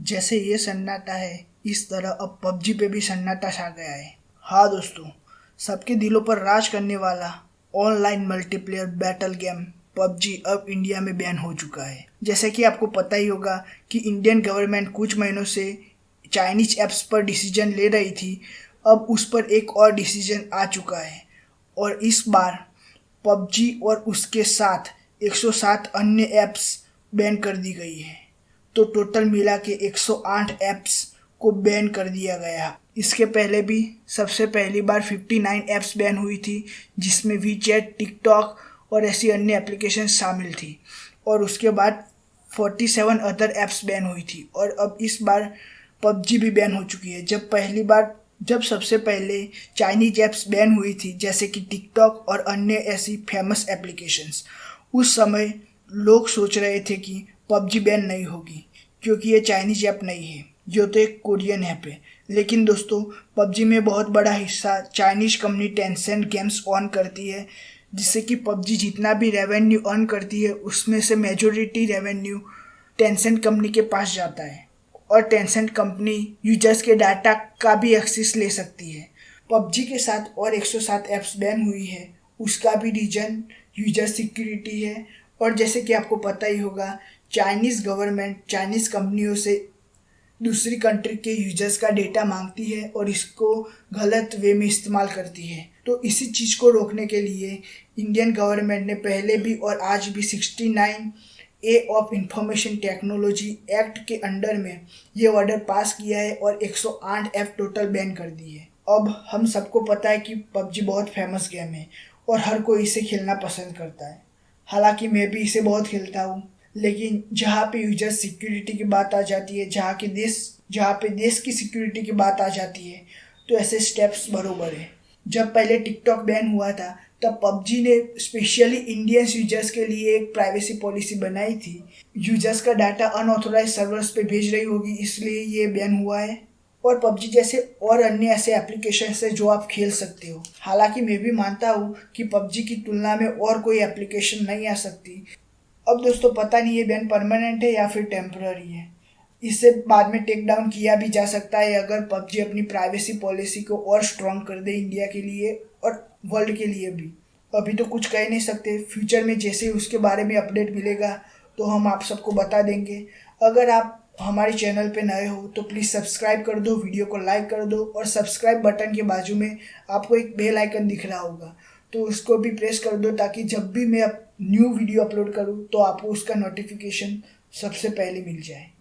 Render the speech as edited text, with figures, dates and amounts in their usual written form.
जैसे ये सन्नाटा है, इस तरह अब पबजी पे भी सन्नाटा छा गया है। हाँ दोस्तों, सबके दिलों पर राज करने वाला online multiplayer battle game PUBG अब इंडिया में बैन हो चुका है। जैसे कि आपको पता ही होगा कि इंडियन गवर्नमेंट कुछ महीनों से चाइनीज ऐप्स पर डिसीजन ले रही थी, अब उस पर एक और डिसीजन आ चुका है और इस बार पबजी और उसके साथ 107 अन्य ऐप्स बैन कर दी गई है। तो टोटल मिला के 108 ऐप्स को बैन कर दिया गया। इसके पहले भी सबसे पहली बार 59 ऐप्स बैन हुई थी, जिसमें वीचैट, टिकटॉक और ऐसी अन्य एप्लीकेशन शामिल थी और उसके बाद 47 अदर ऐप्स बैन हुई थी और अब इस बार पबजी भी बैन हो चुकी है। जब सबसे पहले चाइनीज ऐप्स बैन हुई थी, जैसे कि टिकटॉक और अन्य ऐसी फेमस एप्लीकेशंस, उस समय लोग सोच रहे थे कि पबजी बैन नहीं होगी क्योंकि ये चाइनीज ऐप नहीं है, जो तो एक कोरियन ऐप है। लेकिन दोस्तों, पबजी में बहुत बड़ा हिस्सा Chinese company Tencent games on करती है, जिससे कि पबजी जितना भी रेवेन्यू अर्न करती है उसमें से मेजोरिटी रेवेन्यू टेंसेंट कंपनी के पास जाता है और टेंसेंट कंपनी यूजर्स के डाटा का भी एक्सेस ले सकती है। पबजी के साथ और 107 ऐप्स बैन हुई है, उसका भी रीजन यूजर सिक्योरिटी है। और जैसे कि आपको पता ही होगा, चाइनीज़ गवर्नमेंट चाइनीज़ कंपनियों से दूसरी कंट्री के यूजर्स का डेटा मांगती है और इसको गलत वे में इस्तेमाल करती है। तो इसी चीज़ को रोकने के लिए इंडियन गवर्नमेंट ने पहले भी और आज भी 69 ए ऑफ इंफॉर्मेशन टेक्नोलॉजी एक्ट के अंडर में ये ऑर्डर पास किया है और 108 ऐप टोटल बैन कर दी है। अब हम सबको पता है कि पबजी बहुत फेमस गेम है और हर कोई इसे खेलना पसंद करता है। हालांकि मैं भी इसे बहुत खेलता हूँ, लेकिन जहाँ पे यूजर सिक्योरिटी की बात आ जाती है, जहाँ पे देश की सिक्योरिटी की बात आ जाती है, तो ऐसे स्टेप्स बरोबर है। जब पहले टिकटॉक बैन हुआ था, तब पबजी ने स्पेशली इंडियंस यूजर्स के लिए एक प्राइवेसी पॉलिसी बनाई थी। यूजर्स का डाटा अनऑथोराइज सर्वर्स पे भेज रही होगी, इसलिए ये बैन हुआ है। और पबजी जैसे और अन्य ऐसे एप्लीकेशन है जो आप खेल सकते हो। हालांकि मैं भी मानता हूँ कि पबजी की तुलना में और कोई एप्लीकेशन नहीं आ सकती। अब दोस्तों, पता नहीं ये बैन परमानेंट है या फिर टेम्पररी है। इसे बाद में टेक डाउन किया भी जा सकता है अगर पबजी अपनी प्राइवेसी पॉलिसी को और स्ट्रॉन्ग कर दे इंडिया के लिए और वर्ल्ड के लिए भी। अभी तो कुछ कह नहीं सकते, फ्यूचर में जैसे ही उसके बारे में अपडेट मिलेगा तो हम आप सबको बता देंगे। अगर आप हमारे चैनल पे नए हो तो प्लीज़ सब्सक्राइब कर दो, वीडियो को लाइक कर दो और सब्सक्राइब बटन के बाजू में आपको एक बेल आइकन दिख रहा होगा, तो उसको भी प्रेस कर दो ताकि जब भी मैं न्यू वीडियो अपलोड करूँ तो आपको उसका नोटिफिकेशन सबसे पहले मिल जाए।